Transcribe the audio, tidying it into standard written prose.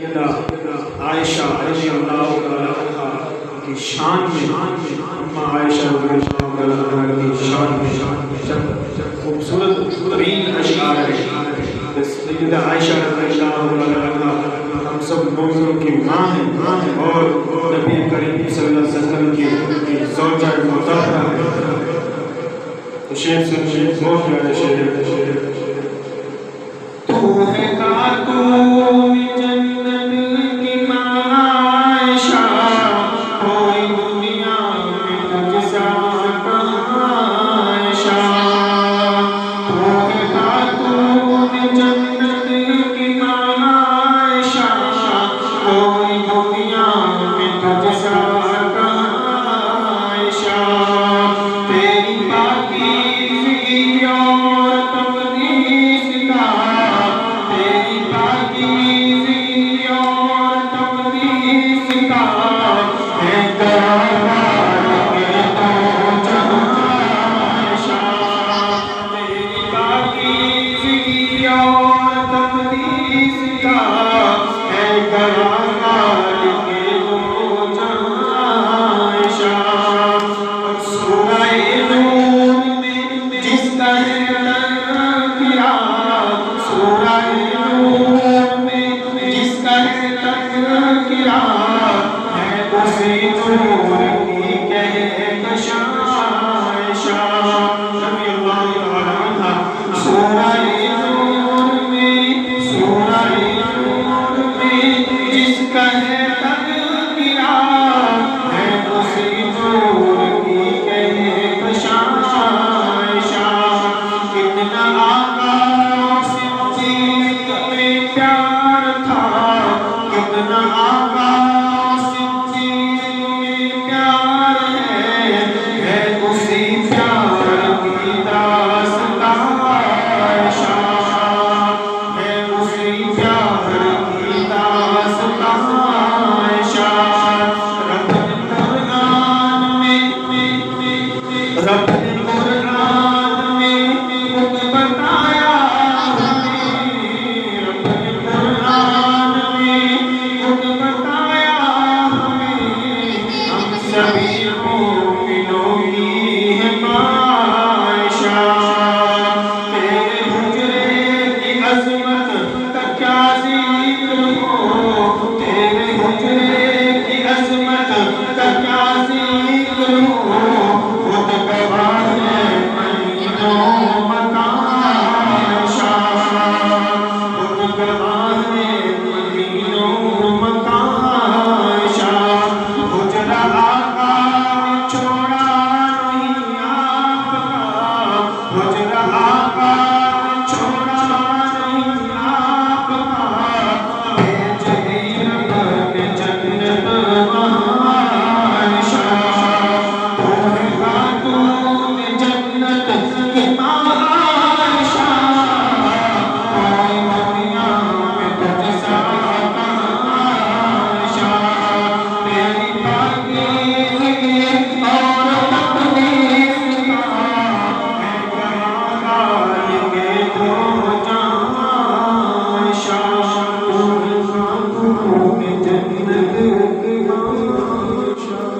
عائشہ رضی اللہ عنہا کی شان میں، اماں عائشہ رضی اللہ عنہا کی شان میں جب خوبصورت ترین اشعار ہے سیدہ عائشہ رضی اللہ عنہا ہم سب مومنوں کی ماں ہیں اور نبی کریم صلی اللہ علیہ وسلم کی زوجہ مطہرہ ہے۔ تو شعر سنیے، بہت پیارا شعر ہے۔ تو ہے خاتون جنت کی ماں عائشہ، کوئی دنیا میں تجھ سا کہاں عائشہ۔ تو ہے خاتون جنت کی ماں عائشہ، کوئی دنیا میں تجھ سا کہاں عائشہ۔ تیری پاکیزگی اور تقدیس کا، تیری پاکیزگی اور تقدیس کا ہے کمال کے دو جہاں عائشہ۔ تیری پاکیزگی اور تقدیس کا ہے کمال کے دو جہاں عائشہ۔ سورہ نور میں جس کا ہے تذکرہ، سورہ نور میں جس کا ہے تذکرہ، ہے اسی نور کی کہکشاں عائشہ رضی اللہ تعالی عنہا۔ سورہ نور میں، سورہ نور میں جس کا ہے